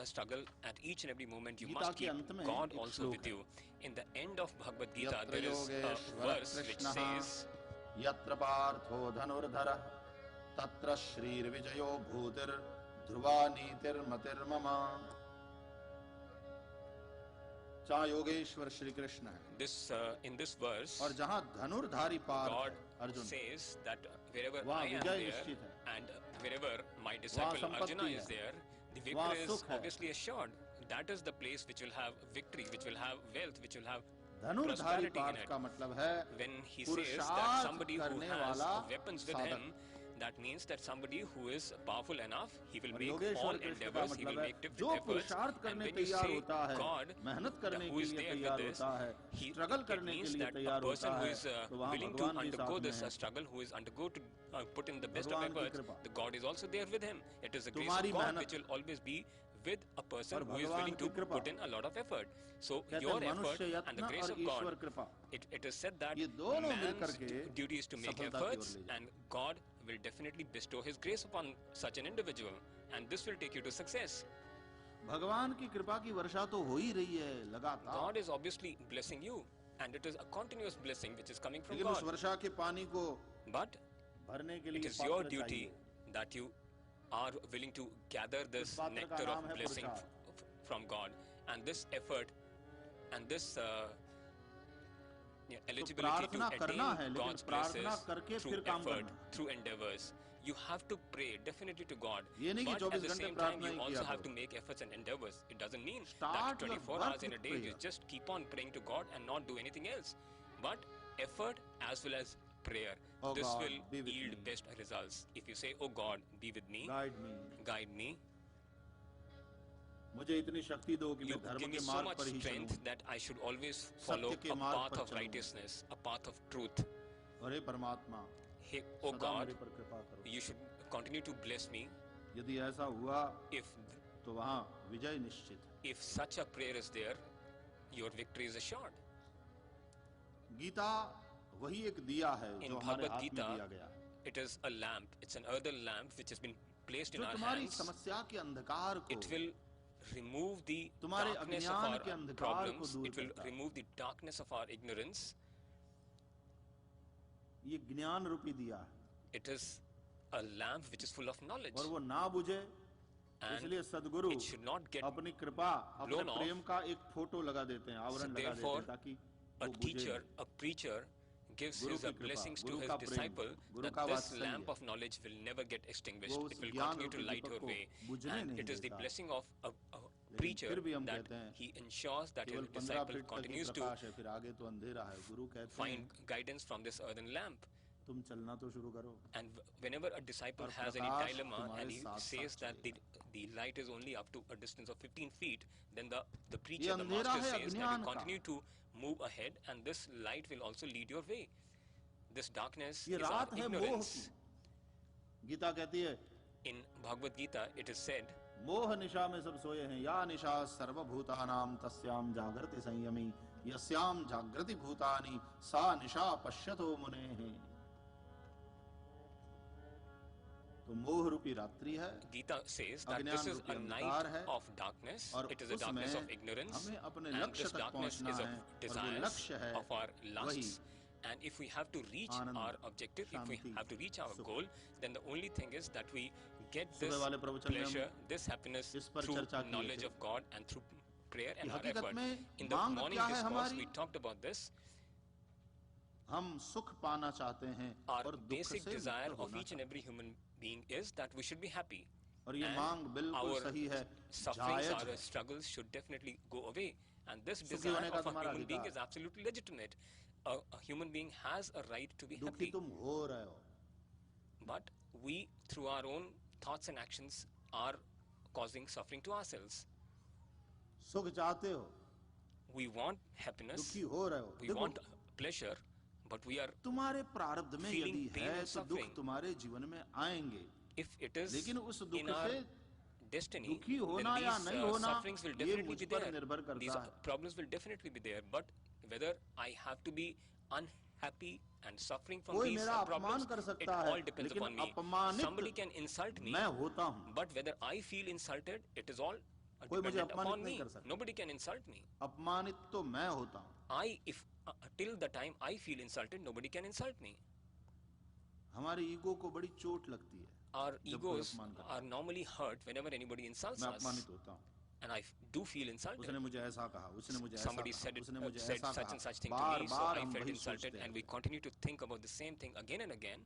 a struggle at each and every moment. You Gita must के keep अंत में God एक also श्लोक with है, you. In the end of Bhagavad Gita, यत्र there is a Yogeshwar verse which कृष्णः says, यत्र पार्थो धनुर्धरः तत्र श्रीर्विजयो भूतिर् ध्रुवा नीतिर्मतिर्मम। जहाँ योगेश्वर श्री कृष्ण है, this in this verse, और जहाँ धनुर्धारी पार्थ God है अर्जुन, says that wherever वहाँ I am विजय there निश्चित है, and wherever my disciple संपत्ति Arjuna है, is there, the वहाँ victory is सुख है। obviously assured. That is the place which will have victory, which will have wealth, which will have Dhanurdhari prosperity in Partha it. का मतलब है When he says that पुरुषार्थ somebody who करने has वाला weapons with साधक, him, that means that somebody who is powerful enough, he will और make Yogeshwar all Krishna का endeavors, he will मतलब है make different जो efforts. पुरुषार्थ And करने when you तैयार say होता है, God, मेहनत करने who के is लिए there with तैयार this, होता है, he, स्ट्रगल it करने के means लिए that a तैयार person होता who है, is तो वहाँ willing to भगवान भी undergo साथ में this है। struggle, who is undergo to put in the best of भगवान की efforts, कृपा, the God is also there with him. It is the grace तुम्हारी of God मेहनत which will always be with a person और who is भगवान willing की to कृपा, put in a lot of effort. So कहते your हैं effort मनुष्य and the यत्न grace और of ईश्वर God, कृपा, it is said that ये दोनों मिलकर man's के duty is to make सफलता की ओर efforts ले जाए। and God will definitely bestow his grace upon such an individual, and this will take you to success. भगवान की कृपा की वर्षा तो हो ही रही है लगातार, God is obviously blessing you, and it is a continuous blessing which is coming from लेकिन उस God. वर्षा के पानी को But भरने के it लिए is your पात्र duty चाहिए। that you are willing to gather this पात्र का nectar नाम of है blessing पुरुषार्थ। from God, and this effort and this eligibility to प्रार्थना करना है, attain लेकिन God's प्रार्थना blessings करके through फिर काम effort, करना। through endeavors. You have to pray definitely to God, ये नहीं कि but at 24 the घंटे same time प्रार्थना you ही also किया have करो। to make efforts and endeavors. It doesn't mean Start that your 24 work hours in a with day you prayer. just keep on praying to God and not do anything else. But effort as well as prayer, Oh this God, will be with yield me. best results. If you say, "Oh God, be with me, guide me, guide me, मुझे इतनी शक्ति दो कि you मैं धर्म give me के so मार्ग much पर ही strength चलूं, that I should always follow सत्य के a मार्ग path पर of चलूं। righteousness, a path of truth." और हे परमात्मा, Hey, oh सदा मेरे God, पर कृपा करो। you should continue to bless me. यदि ऐसा हुआ If तो वहाँ विजय निश्चित है। if such a prayer is there, your victory is assured. Gita वही एक दिया है In जो हमारे Bhagavad हाथ में दिया Gita, गया है, it is a lamp. It's an earthen lamp which has been placed in जो our तुम्हारी hands. समस्या के अंधकार को, It will remove the तुम्हारे darkness of अज्ञान के our अंधकार को problems. दूर It will करता है। remove the darkness of our ignorance. ये ज्ञान रूपी दिया है, It is a lamp which is full of knowledge. और वो ना बुझे, And इसलिए सदगुरु it should not get अपनी कृपा, अपने blown off. प्रेम का एक फोटो लगा देते हैं, So आवरण लगा देते therefore, हैं, ताकि a वो बुझे teacher, नहीं। a preacher gives Guru his की कृपा, blessings to गुरु his का प्रेम, disciple गुरु that का this वात्सल्य, lamp of knowledge will never get extinguished. वो उस It will ज्ञान continue to रूपी light दीपक your को way. बुझने And नहीं it is the देता। blessing of a लेकिन preacher फिर भी हम that कहते हैं, he ensures that केवल his 15 disciple फीट तक ही continues to प्रकाश है, फिर आगे तो अंधेरा है। गुरु कहते हैं, find guidance from this earthen lamp. तुम चलना तो शुरू करो, And whenever a disciple और has any प्रकाश dilemma तुम्हारे and he साथ says साथ that चलेगा। the light is only up to a distance of 15 feet, then the ये preacher, the अंधेरा master है says that अज्ञान you का, continue to move ahead and this light will also lead your way. This darkness ये is our रात है मोह ignorance. की। गीता कहती है, In Bhagavad Gita, it is said, मोह निशा में सब सोए हैं, या निशा सर्वभूतानां तस्याम जागृति संयमी यस्याम जागृति भूतानि सा निशा पश्यतो मुनेः। तो मोह रूपी रात्रि है, Gita says that अज्ञान this is रूपी a अंधकार night है, of darkness. और It is a darkness of उसमें ignorance, हमें अपने and लक्ष्य this तक darkness पहुंचना is है, of और वो desires लक्ष्य है of our वही lusts. And if we have to reach Anand, our objective, if we Shanti, have to reach our सुख। goal, then the only thing is that we get सुबह this वाले प्रवचन में pleasure, हम this happiness इस पर through चर्चा किए knowledge थे। of God and through prayer and कि our हकीकत effort. में In the मांग morning क्या है discourse, हमारी? we talked about this. हम सुख पाना चाहते हैं Our और दुख basic से desire मुक्त of होना each and every human being is that we should be happy. और ये And मांग बिल्कुल our सही है, sufferings, जायज our है। struggles should definitely go away. And this सुखी desire होने का of a तुम्हारा human being अधिकार is absolutely legitimate. A human being has a right to be दुखी happy. तुम हो रहे हो, But we, through our own thoughts and actions, are causing suffering to ourselves. सुख चाहते हो, We want happiness, दुखी हो रहे हो। we देखो, want pleasure, but we are, तुम्हारे प्रारब्ध में feeling यदि pain है and तो दुख suffering. तुम्हारे जीवन में आएंगे, if it is लेकिन उस दुख in our से destiny, दुखी then होना या these नहीं होना sufferings will ये definitely मुझ be पर there. निर्भर These करता है। problems will definitely be there. But whether I have to be unhappy and suffering from कोई these मेरा अपमान problems, कर it सकता all है, depends लेकिन upon me. अपमानित Somebody can insult me, मैं होता हूँ। but whether I feel insulted, it is all कोई मुझे dependent अपमानित upon नहीं me. कर सकता। Nobody can insult me. अपमानित तो मैं होता हूं। If till the time I feel insulted, nobody can insult me. हमारे ईगो को बड़ी चोट लगती है Our जब कोई egos अपमान करता are normally hurt whenever anybody है। insults मैं us, अपमानित होता हूं, and I do feel insulted. उसने मुझे ऐसा कहा, उसने मुझे ऐसा Somebody कहा, said उसने मुझे said ऐसा such and कहा, such thing to bar me, so bar I हम felt वही insulted, सोचते and we रहते हैं। continue to think about the same thing again and again.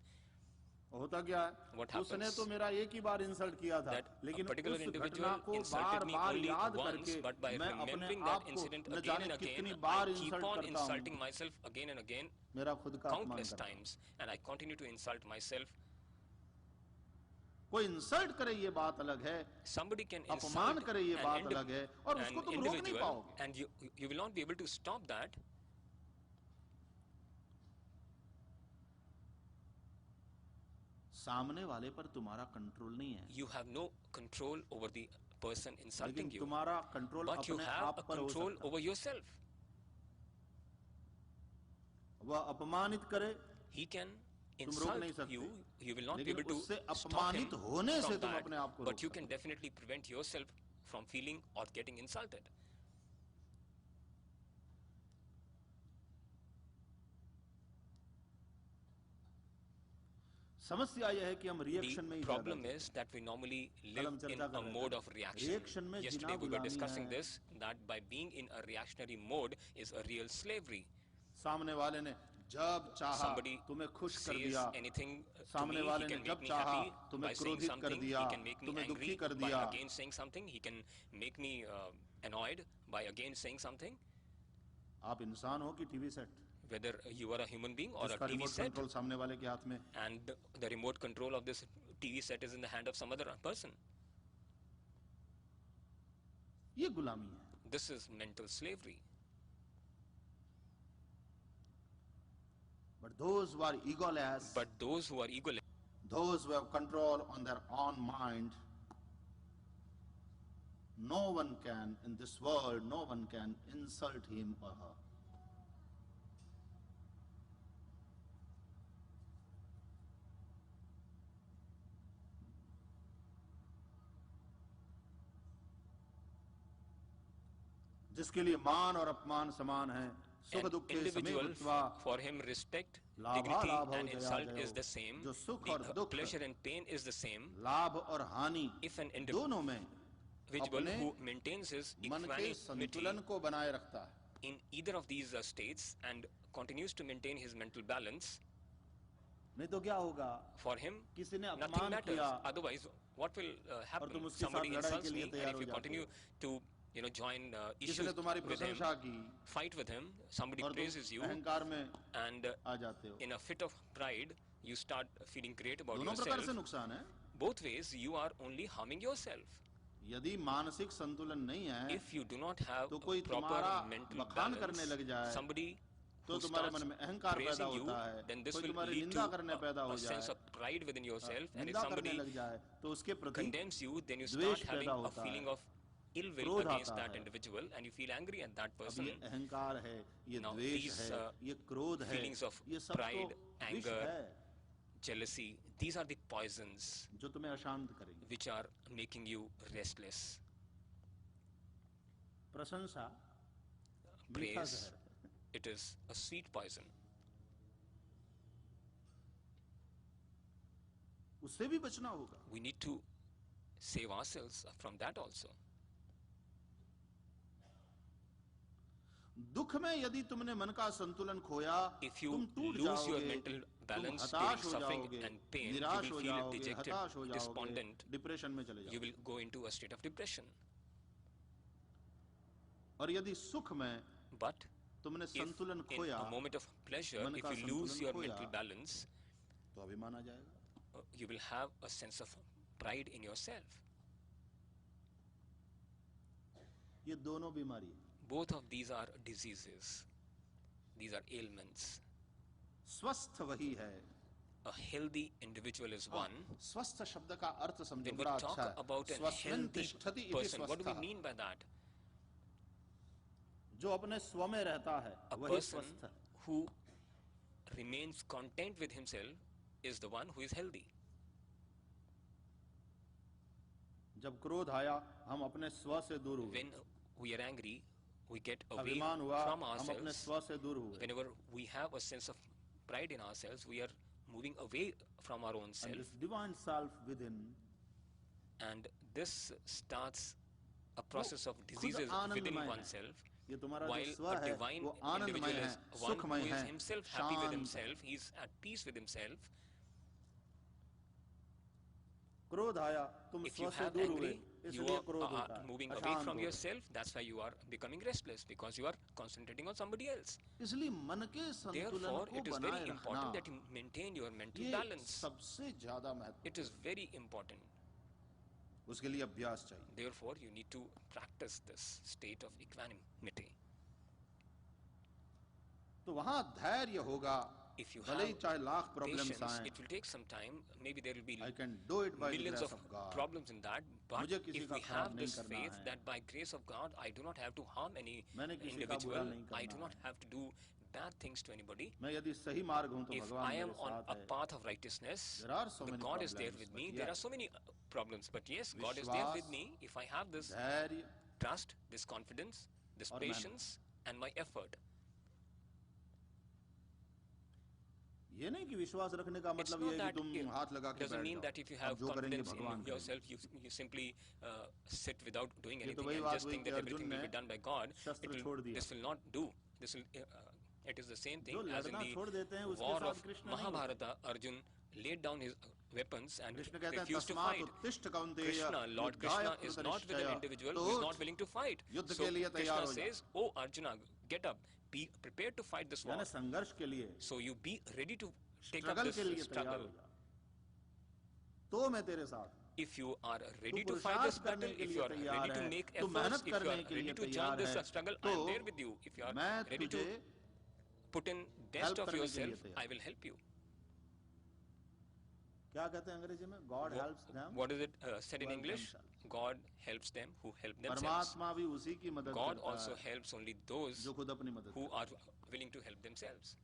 होता क्या What है, उसने happens? तो मेरा एक ही बार इंसल्ट किया था, That a लेकिन particular उस individual घटना को insulted बार me बार only याद once, करके but by मैं अपने remembering आप that को incident न again जाने and again, कितनी I bar keep insult on करता हूं, insulting myself again and again, मेरा खुद का अपमान countless करता हूं। times, and I continue to insult myself. कोई इंसल्ट करे ये बात अलग है, Somebody can अपमान insult करे ये an, बात अलग है, और an उसको तुम रोक नहीं individual, पाओगे। and you will not be able to stop that. सामने वाले पर तुम्हारा कंट्रोल नहीं है, You have no control over the person insulting लेकिन you, तुम्हारा कंट्रोल but you अपने have आप a पर हो control सकता over yourself. है। वह अपमानित करे, He can तुम रोक insult नहीं सकते, you. You will not be लेकिन able to उससे stop अपमानित him होने से from तुम that, अपने आप को रोक but you सकते can हो। definitely prevent yourself from feeling or getting insulted. समस्या यह है कि हम रिएक्शन में The ही problem ज्यादा is that we normally कल live हम in चर्चा कर a रहे mode थे, of reaction. रिएक्शन में Yesterday जीना we were गुलामी discussing है। this, that by being in a reactionary mode is a real slavery. सामने वाले ने जब चाहा Somebody तुम्हें खुश कर says दिया, anything to सामने me, he वाले ने can make जब me चाहा happy तुम्हें by saying क्रोधित कर something, दिया, he can make me तुम्हें दुखी angry कर by दिया। again saying something, he can make me annoyed by again saying something. आप इंसान हो कि TV set, Whether you are a human being or a जिसका TV रिमोट set, कंट्रोल सामने वाले के हाथ में, and the remote control of this TV set is in the hand of some other person. ये गुलामी है। This is mental slavery. But those who are egoless, But those who are egoless, those who have control on their own mind, no one can in this world, no one can insult him or her. जिसके लिए मान और अपमान समान है, सुख an दुखे individual, समेतत्वा, for him respect, Lava dignity लाभौ and Jaya insult जयो, is the same. जो सुख The और दुख, pleasure and pain is the same. लाभ और हानि If an दोनों में individual अपने who maintains his मन के equanimity संतुलन को बनाए रखता है, in either of these states and continues to maintain his mental balance, नहीं तो क्या होगा, for him किसी ने nothing अपमान matters. किया Otherwise, what will happen? तुम उसके Somebody साथ लड़ाई insults के लिए me, and तैयार if हो you जाते continue to join किसी issues ने तुम्हारी with him, प्रशंसा की fight with him, somebody और praises तुम you, अहंकार में and आ जाते हो, in a fit of pride, you start feeling great about दोनों प्रकार से yourself. नुकसान है। Both ways, you are only harming yourself. यदि मानसिक संतुलन नहीं है, If you do not have तो a कोई proper तुम्हारा mental बखान करने balance, लग जाए, somebody तो who तुम्हारे starts मन में अहंकार पैदा praising you, होता है, then this कोई will तुम्हारी lead to निंदा करने पैदा हो a sense जाए, of pride within yourself. And if निंदा करने somebody लग जाए तो उसके प्रति condemns you, then you द्वेष start having पैदा a होता feeling है, of ill will क्रोध against आता that है। individual, and you feel angry at that अब person. ये अहंकार है, ये Now, द्वेष these, है, ये क्रोध है, feelings of ये सब pride, तो विष anger, है Jealousy, these are the poisons जो तुम्हें अशांत करेंगे। which are making you restless. प्रशंसा मीठा Praise, जहर है। it is a sweet poison. उससे भी बचना होगा। We need to save ourselves from that also. दुख में यदि तुमने मन का संतुलन खोया, If you तुम टूट lose your जाओगे, mental तुम balance during हताश हो suffering जाओगे, and pain, you निराश will हो feel जाओगे, dejected, हताश हो जाओगे, despondent. डिप्रेशन में चले You जाओगे। will go into a state of depression. और यदि सुख में But तुमने if संतुलन in खोया, a moment of pleasure, मन if का you lose संतुलन your खोया, mental balance, तो अभिमान आ जाएगा। you will have a sense of pride in yourself. ये दोनों बीमारी है। Both of these are diseases. These are ailments. स्वस्थ वही है। A healthy individual is one. स्वस्थ शब्द का अर्थ समझो, When we बड़ा talk अच्छा है। about a स्वस्मिन् healthy तिष्ठति इति person, what do we स्वस्थः। mean by that? जो अपने स्व में रहता है A वही person स्वस्थ है। who remains content with himself is the one who is healthy. जब क्रोध आया हम अपने स्व से दूर हुए, When we are angry, we get away अभिमान हुआ from हम अपने ourselves. स्व से दूर हुए. Whenever we have a sense of pride in ourselves, we are moving away from our own And self. this divine self within, And this starts a process of खुद diseases आनंदमय within है. oneself. ये तुम्हारा While जो स्व a है divine वो आनंदमय individual है, is one who सुखमय is है, himself happy with शांत है. himself, he's at peace with himself. क्रोध आया तुम If you स्व से have दूर हुए, angry, you इसलिए क्रोध are होता है, moving away अशांत from हो गए. yourself. That's why you are becoming restless, because you are concentrating on somebody else. इसलिए मन के संतुलन Therefore, को it is बनाए very रखना important that you maintain your mental ये balance. सबसे ज्यादा महत्व, It is very important. उसके लिए अभ्यास चाहिए. Therefore, you need to practice this state of equanimity. तो वहां धैर्य होगा, If you भले ही have चाहे लाख प्रॉब्लम्स patience, आए, it will take some time. Maybe there will be I can do it by the millions grace of of God. problems in that. But मुझे किसी if का we खराब have नहीं this करना faith है. that by grace of God, I do not have to harm any मैंने किसी का individual, बुरा नहीं I करना do not है. have to do bad things to anybody. मैं यदि सही मार्ग हूं तो If भगवान I am मेरे on साथ a है. path of righteousness, There are so the many God is there problems, with but me. yes, There are so many problems, but yes, God is there विश्वास, with me. If I have this धैर्य trust, this confidence, this और मेहनत. patience, and my effort. ये नहीं कि विश्वास रखने का It's मतलब not ये है that कि तुम हाथ लगा के doesn't बैठ mean जाओ, that if you अब have जो करेंगे confidence भगवान in करेंगे. yourself, you simply sit without doing ये तो anything वही and बात just हुई think कि that अर्जुन everything will ने be done by God. शस्त्र छोड़ दिया. This will not do. This will. It is the same thing जो as in लड़ना छोड़ देते हैं the उसके war साथ of कृष्ण नहीं होते. Mahabharata. Arjun laid down his weapons and Krishna कहते हैं refused to तस्मात् fight. उत्तिष्ठ कौन्तेय Krishna, Lord Krishna, युद्धाय is not with an कृतनिश्चय. individual तो who is उठ, not willing to fight. युद्ध So के लिए तैयार Krishna हो जा. says, "Oh Arjuna, get up. Be prepared to fight this war." यानी संघर्ष के लिए, So you be ready to take up struggle this के लिए तैयार struggle. हो जा. तो मैं तेरे साथ हूं. If you are तू ready to fight this पुरुषार्थ करने battle, के if लिए you are तैयार ready to है, make तू मेहनत efforts, if you करने are के ready लिए to join तैयार this है, struggle, I तो am there with you. If you are मैं ready to तुझे put in best help of करने के लिए yourself, तैयार. I will help you. क्या कहते हैं अंग्रेजी में? God helps them. What is it said in who help English? themselves. God helps them who help themselves. परमात्मा भी उसी की मदद God करता also है helps only those जो खुद अपनी मदद who करता are willing to help themselves. है.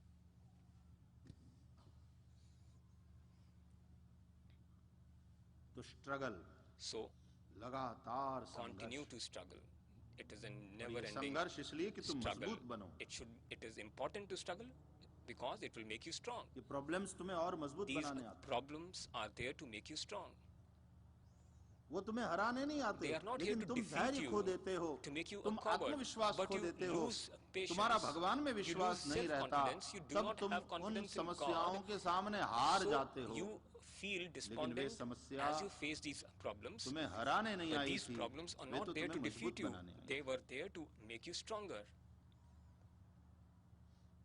तो स्ट्रगल, So लगातार continue संघर्ष. to struggle. It is a और ये never-ending संघर्ष इसलिए कि तुम struggle. मजबूत बनो. It is important to struggle because it will make you strong. ये प्रॉब्लम्स तुम्हें और मजबूत These बनाने आते हैं. problems are there to make you strong. वो तुम्हें हराने नहीं आते, They are not here लेकिन to तुम defeat धैर्य you, खो देते हो, to make you a तुम coward, आत्मविश्वास but खो you देते हो, lose patience. तुम्हारा भगवान में You विश्वास lose नहीं रहता, self-confidence. You do तब not तुम have उन confidence in समस्याओं God. के सामने हार So जाते हो. you feel लेकिन वे despondent समस्या as you face these problems. तुम्हें हराने नहीं But आई these थी, problems are वे not तो there तुम्हें to defeat मजबूत you. बनाने आई. They were there to make you stronger.